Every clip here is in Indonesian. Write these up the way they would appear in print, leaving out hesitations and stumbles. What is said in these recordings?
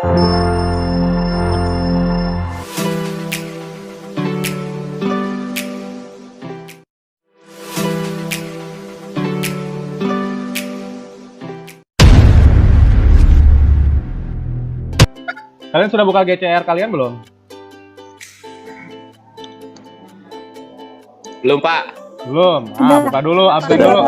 Kalian sudah buka GCR kalian belum? Belum, Pak. Belum. Buka dulu, update dulu.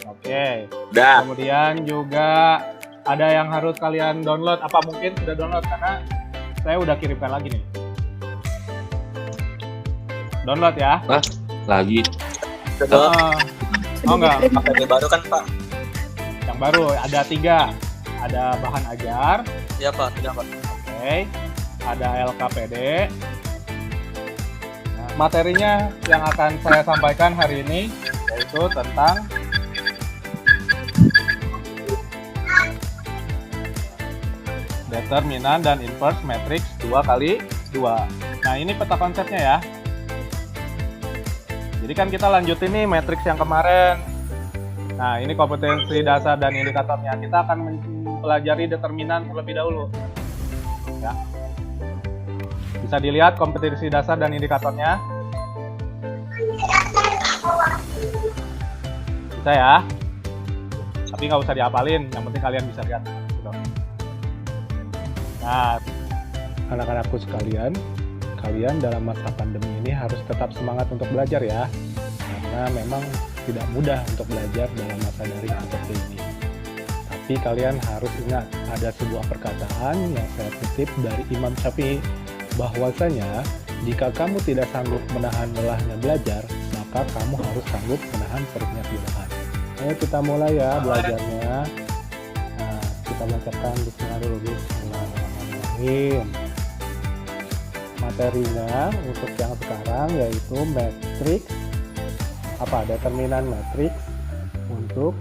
Oke. Udah. Kemudian juga ada yang harus kalian download. Apa mungkin sudah download? Karena saya udah kirimkan lagi nih. Download ya. Hah? Lagi. Oh enggak. Pakai baru kan, Pak? Yang baru ada 3. Ada bahan ajar. Iya, Pak. Iya, Pak. Oke. Ada LKPD. Nah, materinya yang akan saya sampaikan hari ini yaitu tentang determinan dan inverse matrix 2x2. Nah, ini peta konsepnya ya. Jadi kan kita lanjutin nih matrix yang kemarin. Nah, ini kompetensi dasar dan indikatornya. Kita akan mempelajari determinan terlebih dahulu. Ya. Bisa dilihat kompetensi dasar dan indikatornya. Bisa ya. Tapi nggak usah dihafalin, yang penting kalian bisa lihat. Gitu. Nah, anak-anakku sekalian, kalian dalam masa pandemi ini harus tetap semangat untuk belajar ya. Karena memang tidak mudah untuk belajar dalam masa daring seperti ini. Tapi kalian harus ingat, ada sebuah perkataan yang saya kutip dari Imam Syafi'i, bahwasanya jika kamu tidak sanggup menahan lelahnya belajar, maka kamu harus sanggup menahan perutnya pilahan. Ayo kita mulai ya belajarnya. Nah, kita bacakan bismillah dulu. Bismillahirrahmanirrahim. Materinya untuk yang sekarang yaitu matrix, determinan matrix untuk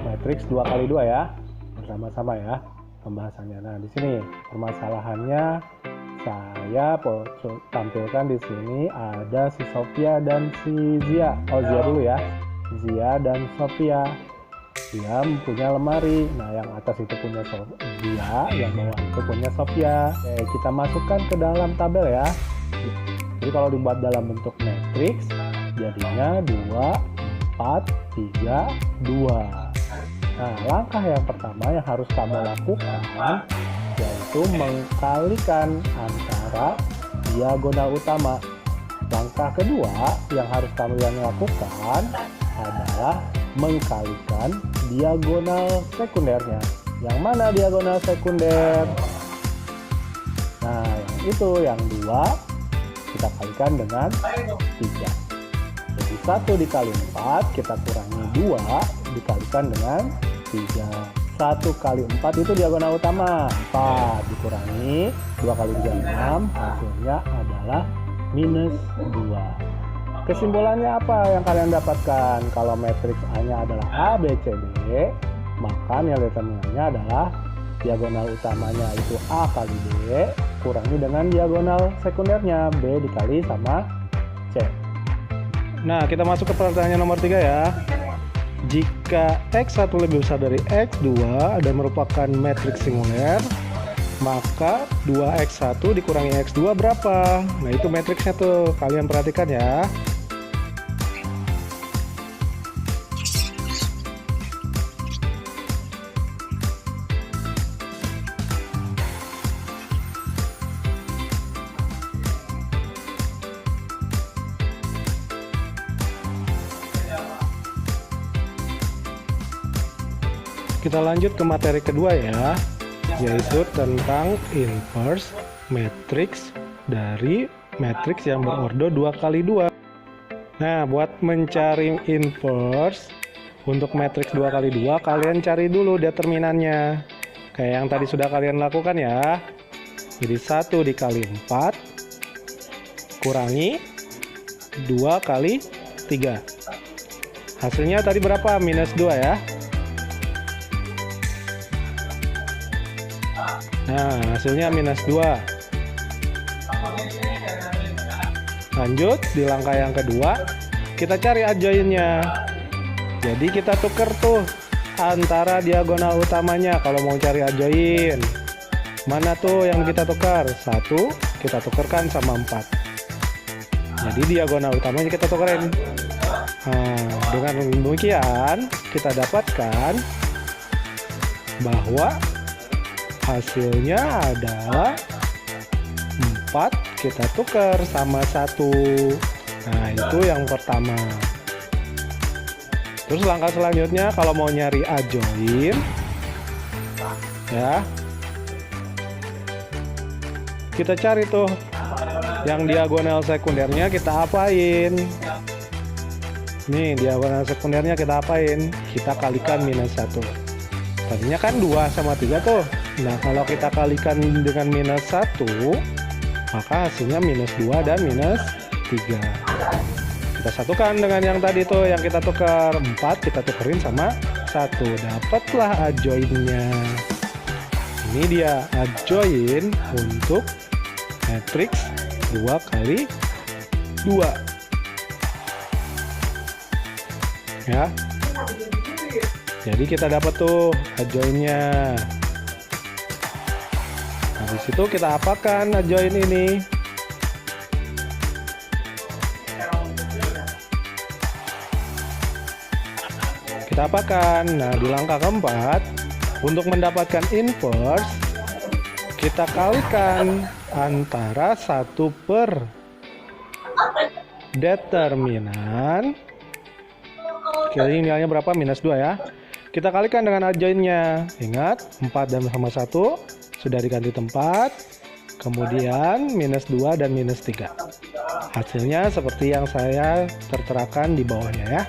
matrix 2x2 ya. Bersama-sama ya pembahasannya. Nah, di sini permasalahannya saya tampilkan di sini ada si Sophia dan si Zia. Oh, Zia dulu ya. Zia dan Sophia. Dia punya lemari. Nah, yang atas itu punya Zia, yang bawah itu punya Sophia. Oke, kita masukkan ke dalam tabel ya. Jadi kalau dibuat dalam bentuk matrix, jadinya 2, 4, 3, 2. Nah, langkah yang pertama yang harus kamu lakukan yaitu mengkalikan antara diagonal utama. Langkah kedua yang harus kamu lakukan adalah mengkalikan diagonal sekundernya. Yang mana diagonal sekunder? Nah, itu yang 2 kita kalikan dengan 3. Jadi 1 dikali 4 kita kurangi 2 dikalikan dengan 3. 1 kali 4 itu diagonal utama. 4 dikurangi 2 kali 3 6, hasilnya adalah minus 2. Kesimpulannya apa yang kalian dapatkan? Kalau matriks A-nya adalah A, B, C, D, maka nilai determinannya adalah diagonal utamanya itu A kali D kurangi dengan diagonal sekundernya B dikali sama C. Nah, kita masuk ke pertanyaan nomor 3 ya. Jika X1 lebih besar dari X2 dan merupakan matriks singuler, maka 2X1 dikurangi X2 berapa? Nah, itu matriksnya tuh, kalian perhatikan ya. Kita lanjut ke materi kedua ya, yaitu tentang inverse matrix dari matriks yang berordo 2x2. Nah, buat mencari inverse untuk matriks 2x2, kalian cari dulu determinannya. Kayak yang tadi sudah kalian lakukan ya. Jadi 1 dikali 4 kurangi 2 kali 3. Hasilnya tadi berapa? Minus 2 ya. Nah, hasilnya minus 2. Lanjut, di langkah yang kedua, kita cari adjoinnya. Jadi kita tuker tuh antara diagonal utamanya kalau mau cari adjoin. Mana tuh yang kita tukar? 1 kita tukarkan sama 4. Jadi diagonal utamanya kita tukerin. Nah, dengan demikian kita dapatkan bahwa hasilnya adalah 4 kita tukar sama 1. Nah, itu yang pertama. Terus langkah selanjutnya kalau mau nyari adjoin ya, kita cari tuh yang diagonal sekundernya kita apain. Nih, diagonal sekundernya kita apain? Kita kalikan minus 1. Tadinya kan 2 sama 3 tuh. Nah, kalau kita kalikan dengan minus 1, maka hasilnya minus 2 dan minus 3. Kita satukan dengan yang tadi tuh, yang kita tukar 4, kita tukerin sama 1. Dapatlah adjoinnya. Ini dia adjoin untuk matriks 2 kali 2 ya. Jadi kita dapat tuh adjoinnya. Habis itu kita apakan adjoin ini? Kita apakan? Nah, di langkah keempat, untuk mendapatkan inverse, kita kalikan antara 1 per determinan. Jadi nilainya berapa? Minus 2 ya. Kita kalikan dengan adjoinnya. Ingat, 4 dan sama 1 sudah diganti tempat. Kemudian minus 2 dan minus 3. Hasilnya seperti yang saya terterakan di bawahnya ya.